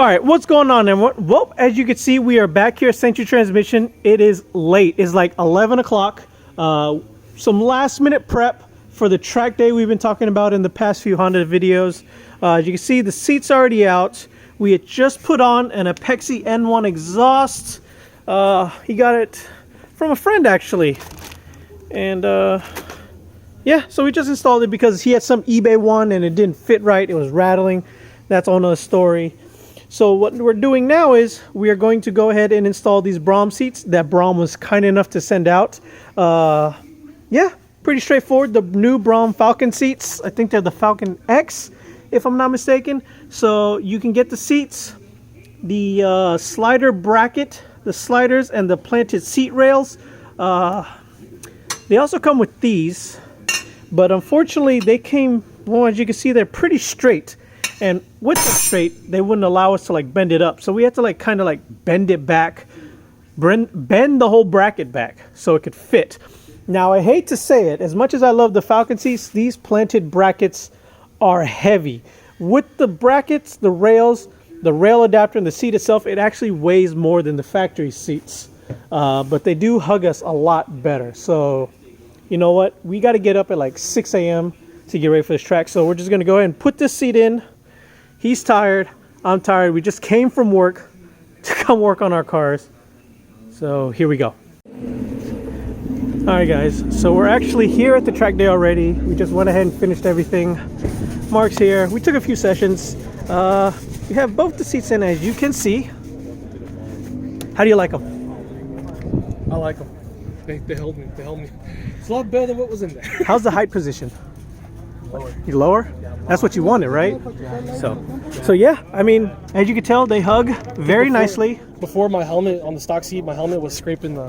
All right, what's going on? And well, as you can see, we are back here at Century Transmission. It is late. It's like 11 o'clock. Some last minute prep for the track day we've been talking about in the past few Honda videos. As you can see, the seat's already out. We had just put on an Apexi N1 exhaust. He got it from a friend, actually. And yeah, so we just installed it because he had some eBay one and it didn't fit right. It was rattling. That's another story. So what we're doing now is we are going to go ahead and install these Braum seats that Braum was kind enough to send out. Yeah, pretty straightforward. The new Braum Falcon seats, I think they're the Falcon X, if I'm not mistaken. So you can get the seats, the slider bracket, the sliders, and the planted seat rails. They also come with these, but unfortunately they came, well, as you can see, they're pretty straight. And with the straight, they wouldn't allow us to like bend it up. So we had to like kind of like bend it back, bend the whole bracket back so it could fit. Now, I hate to say it, as much as I love the Falcon seats, these planted brackets are heavy. With the brackets, the rails, the rail adapter, and the seat itself, it actually weighs more than the factory seats. But they do hug us a lot better. So, you know what? We got to get up at like 6 a.m. to get ready for this track. So we're just going to go ahead and put this seat in. He's tired. I'm tired. We just came from work to come work on our cars. So here we go. All right, guys. So we're actually here at the track day already. We just went ahead and finished everything. Mark's here. We took a few sessions. We have both the seats in, as you can see. How do you like them? I like them. They held me. They held me. It's a lot better than what was in there. How's the height position? Lower. You lower? That's what you wanted, right? So yeah, I mean, as you can tell, they hug very nicely. Before, my helmet on the stock seat, my helmet was scraping the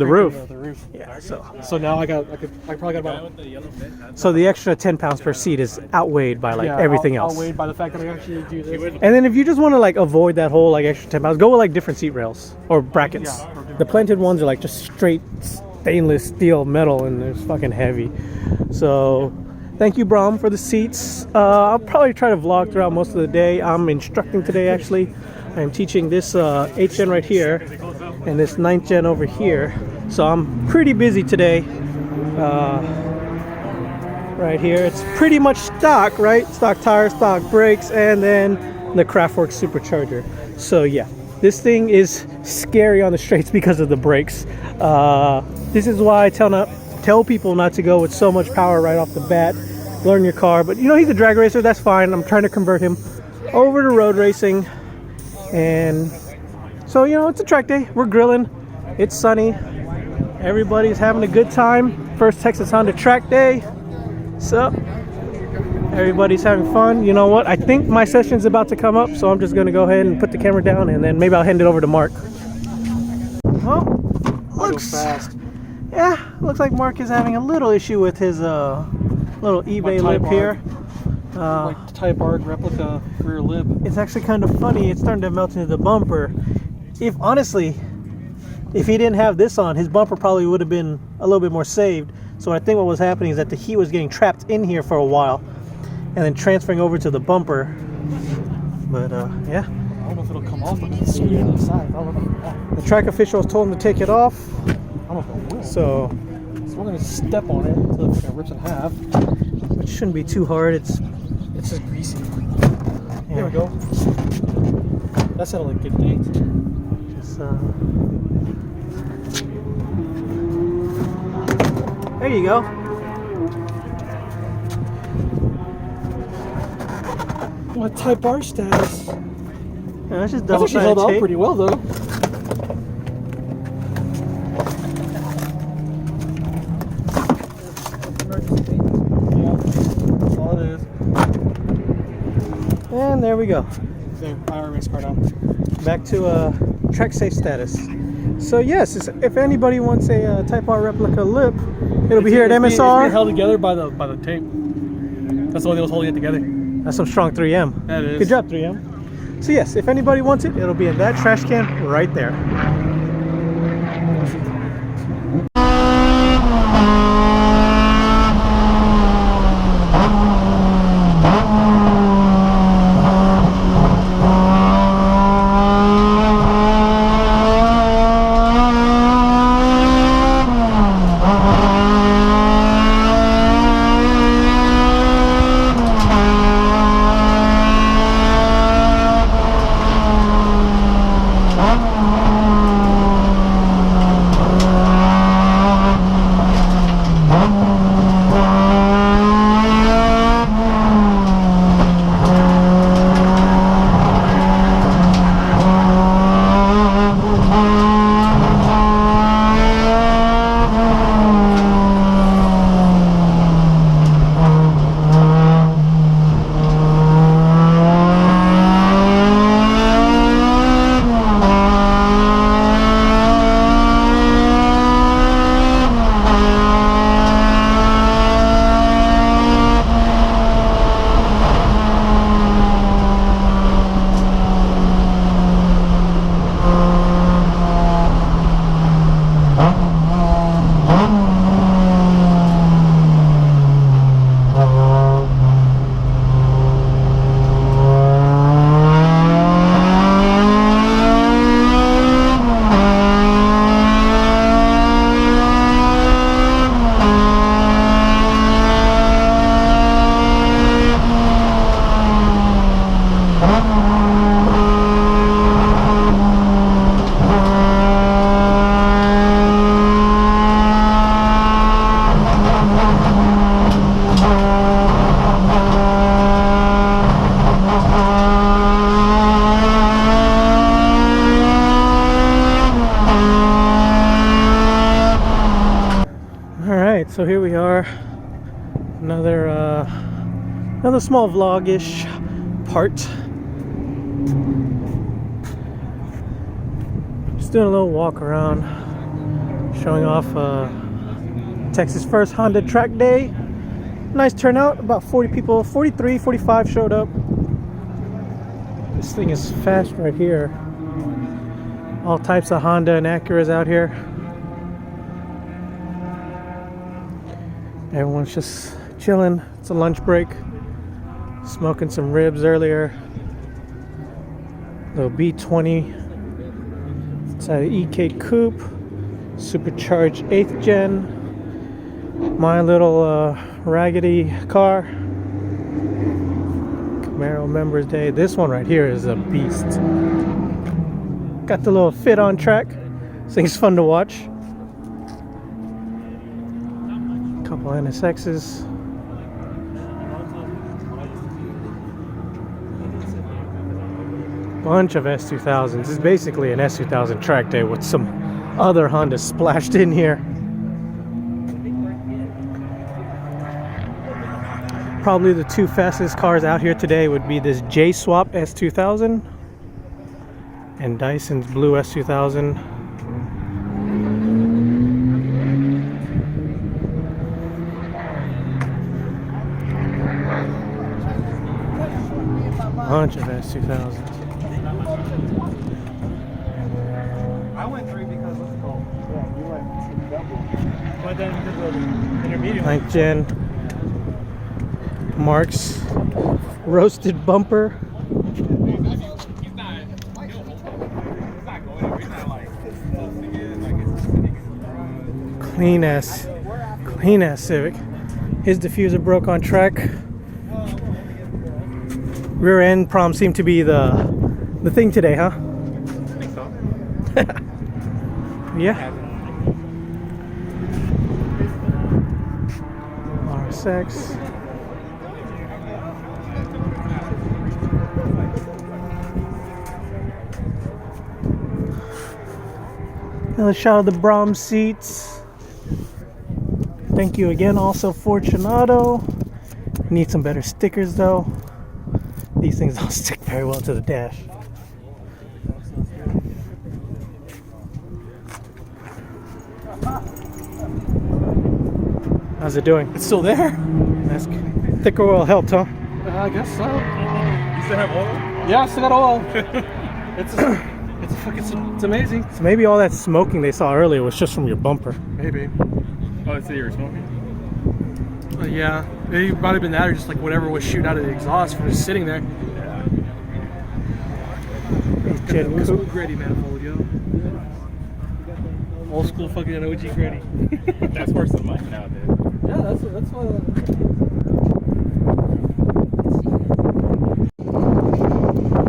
roof. The roof. Yeah. So now I probably got about. So the extra 10 pounds per seat is outweighed by like everything else. Outweighed by the fact that I actually do this. And then if you just want to like avoid that whole like extra 10 pounds, go with like different seat rails or brackets. Yeah. The planted ones are like just straight stainless steel metal and they're fucking heavy. So thank you, Braum, for the seats. I'll probably try to vlog throughout most of the day. I'm instructing today, actually. I'm teaching this 8th gen right here and this 9th gen over here. So I'm pretty busy today. Right here, it's pretty much stock, right? Stock tires, stock brakes, and then the Craftworks supercharger. So yeah, this thing is scary on the straights because of the brakes. This is why I tell people not to go with so much power right off the bat. Learn your car, but you know, he's a drag racer, that's fine. I'm trying to convert him over to road racing. And so, you know, it's a track day. We're grilling. It's sunny. Everybody's having a good time. First Texas Honda track day. So everybody's having fun. You know what? I think my session's about to come up, so I'm just going to go ahead and put the camera down, and then maybe I'll hand it over to Mark. Well, looks fast. Yeah, looks like Mark is having a little issue with his little eBay lip here. Like Type R replica rear lip. It's actually kind of funny. It's starting to melt into the bumper. Honestly, if he didn't have this on, his bumper probably would have been a little bit more saved. So I think what was happening is that the heat was getting trapped in here for a while and then transferring over to the bumper. But yeah. I don't know if it'll come off, but it's screwed on the side. The track officials told him to take it off. I don't know if it will. So we're gonna step on it until it rips in half. Which shouldn't be too hard. It's just greasy. Yeah. There we go. That sounded like a good date. Just, there you go. What Type R status? Yeah, that's just I think she held up pretty well though. And there we go. So, our race car now. Back to track safe status. So yes, if anybody wants a Type R replica lip, it'll be here at MSR. It's held together by the tape. That's the only thing that was holding it together. That's some strong 3M. That is. Good job, 3M. So yes, if anybody wants it, it'll be in that trash can right there. Another small vlog-ish part. Just doing a little walk around, showing off Texas' first Honda track day. Nice turnout, about 40 people, 43, 45 showed up. This thing is fast right here. All types of Honda and Acuras out here. Everyone's just chilling. It's a lunch break. Smoking some ribs earlier. Little B20. Inside an EK Coupe. Supercharged 8th gen. My little raggedy car. Camaro Members Day. This one right here is a beast. Got the little fit on track. This thing's fun to watch. Couple NSXs. Bunch of S2000s. This is basically an S2000 track day with some other Hondas splashed in here. Probably the two fastest cars out here today would be this J-Swap S2000 and Dyson's blue S2000. Bunch of S2000s. I went 3 because what's it called? Yeah, you went double. Went down because of intermediate. 9th gen. Mark's roasted bumper. Clean ass Civic. His diffuser broke on track. Rear end prom seemed to be the thing today, huh? I think so. Yeah. RSX. Another shot of the Braum seats. Thank you again, also Fortunato. Need some better stickers though. These things don't stick very well to the dash. How's it doing? It's still there. That's good. Thicker oil helped, huh? I guess so. You still have oil? Yeah, I still got oil. It's amazing. So maybe all that smoking they saw earlier was just from your bumper. Maybe. Oh, it's that you were smoking? Yeah. It might have been that or just like whatever was shooting out of the exhaust from just sitting there. Yeah. Old school gritty manifold, yo. Old school fucking OG gritty. That's worse than mine nowadays. Yeah, that's what.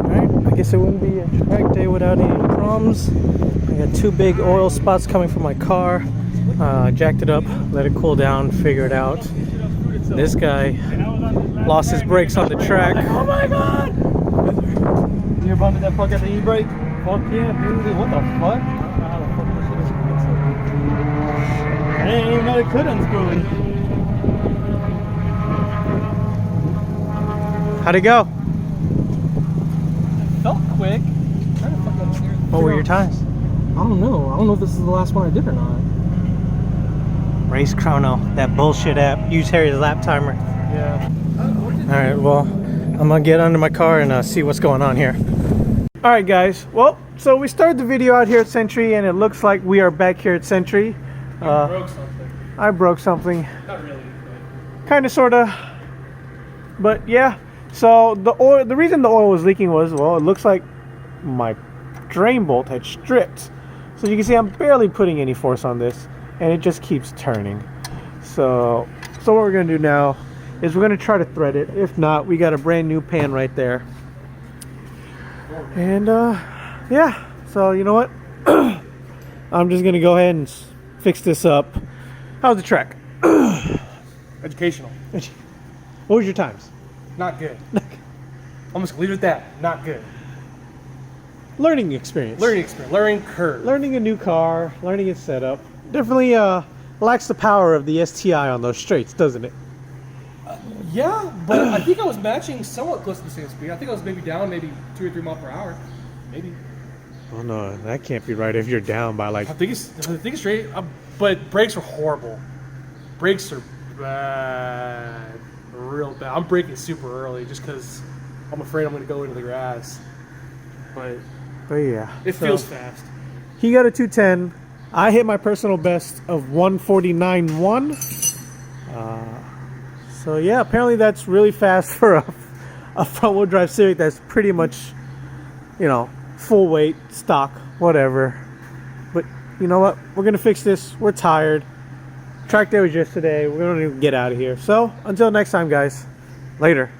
Alright, I guess it wouldn't be a track day without any problems. I got two big oil spots coming from my car. Jacked it up, let it cool down, figure it out. This guy lost his brakes on the track. Oh my god! You're bumping that fuck at the e-brake? Fuck yeah, dude. What the fuck? I didn't even know it could unscrew it. How'd it go? Felt quick. What were your times? I don't know. I don't know if this is the last one I did or not. Race Chrono, that bullshit app. Use Harry's lap timer. Yeah. Alright, well, I'm gonna get under my car and see what's going on here. Alright guys, well, so we started the video out here at Century and it looks like we are back here at Century. Broke something. I broke something. Not really. Kinda, sorta. But yeah, so the reason the oil was leaking was, well, it looks like my drain bolt had stripped. So you can see I'm barely putting any force on this and it just keeps turning. So what we're gonna do now is we're gonna try to thread it. If not, we got a brand new pan right there. And yeah, so you know what? I'm just gonna go ahead and fix this up. How's the track? Educational. What was your times? Not good. I'm just gonna leave it at that. Not good. Learning experience. Learning experience. Learning curve. Learning a new car, learning its setup. Definitely lacks the power of the STI on those straights, doesn't it? Yeah, but I think I was matching somewhat close to the same speed. I think I was maybe down 2 or 3 miles per hour. Maybe. Oh no, that can't be right if you're down by like... I think it's straight, but brakes are horrible. Brakes are bad. Real bad. I'm braking super early just because I'm afraid I'm going to go into the grass. But yeah. It feels fast. He got a 210. I hit my personal best of 149.1. So yeah, apparently that's really fast for a front-wheel drive Civic that's pretty much, you know, full weight, stock, whatever. But you know what? We're going to fix this. We're tired. Track day was yesterday. We're going to get out of here. So until next time, guys. Later.